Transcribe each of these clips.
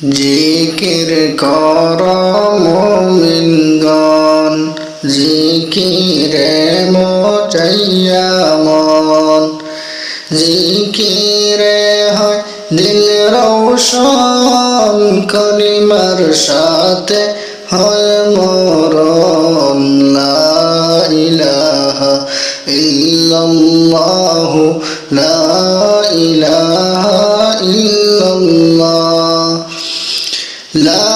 জিকির কর মুমিনগণ, জিকিরে মচাইয়া মন। জিকিরে হয় দিল রওশন, কলিমার সাথে হয় মরণ। লা ইলাহা ইল্লাল্লাহু, লা ইলাহা ইল্লাল্লাহ, লা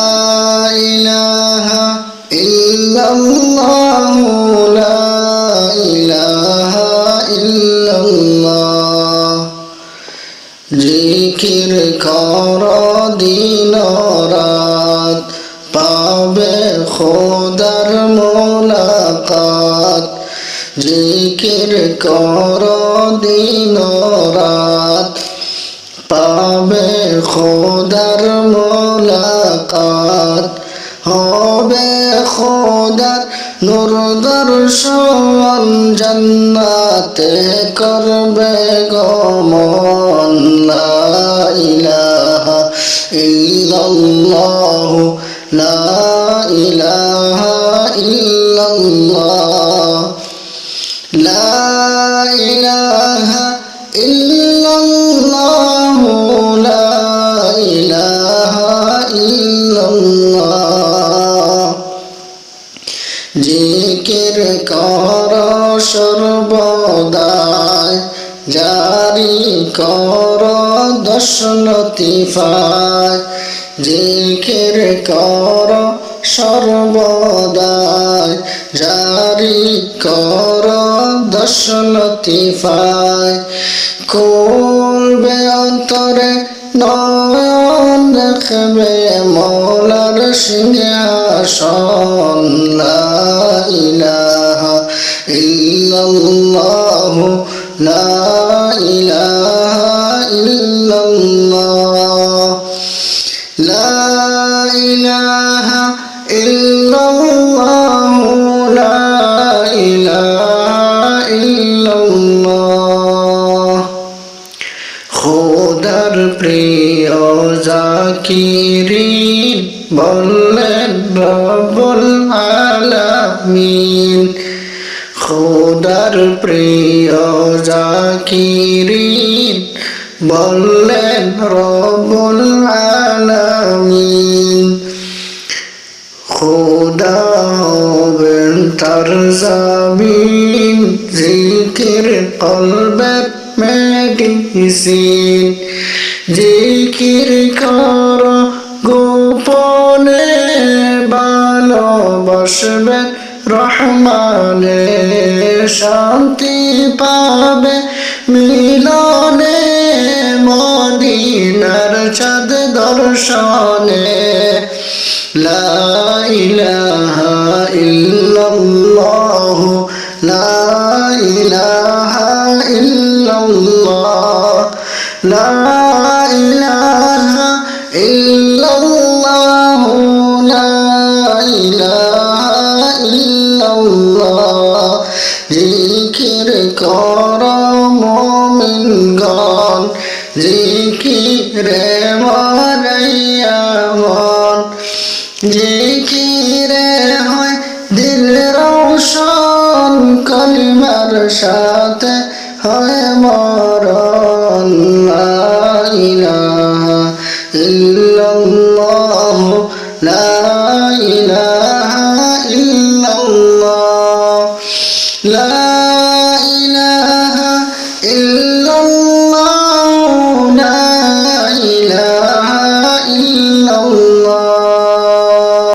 ইলাহা ইল্লাল্লাহু, লা ইলাহা ইল্লাল্লাহ। জিকির কর দিন রাত, পাবে খোদার মোলাকাত। জিকির কর দিন রাত, পাবে খোদার মোলাকাত। হবে খোদার নূর দর্শন, জান্নাতে করবে গমন। লা ইলাহা ইল্লাল্লাহু, লা ইলাহা ইল্লাল্লাহ, লা ইলাহা ইল্লাল্লাহু, লা ইলাহা ইল্লাল্লাহ। জিকির কর সর্বদাই, জারি কর দশ লতিফায়। জিকির কর সর্বদাই, জারি কর দশ লতিফায়। খুলবে অন্তরে নয়ন, দেখবে মৌলার সিংহাসন। লা ইলাহা ইল্লাল্লাহু, লা ইলাহা ইল্লাল্লাহ, লা ইলাহা ইল্লাল্লাহু, লা ইলাহা ইল্লাল্লাহ। খোদার প্রিয় জাকিরিন, বললেন রব্বুল আলামিন। খোদার প্রিয় জাকিরিন, বললেন রব্বুল আলামিন। খোদা হবেন তার জামিন, জিকির কলবের মেডিসিন। জিকির কর গোপনে, ভালোবাসবে রহমানে। শান্তি পাবে মিলনে, মদিনার চাঁদ দর্শনে। লা ইলাহা ইল্লাল্লাহু, লা ইলাহা ইল্লাল্লাহ, লা ইলাহা ইল্লাল্লাহু, লা ইলাহা ইল্লাল্লাহ। জিকির কর মুমিনগণ, জিকিরে মরাইয়া মন। জিকিরে হয় দিল রওশন, কলিমার সাথে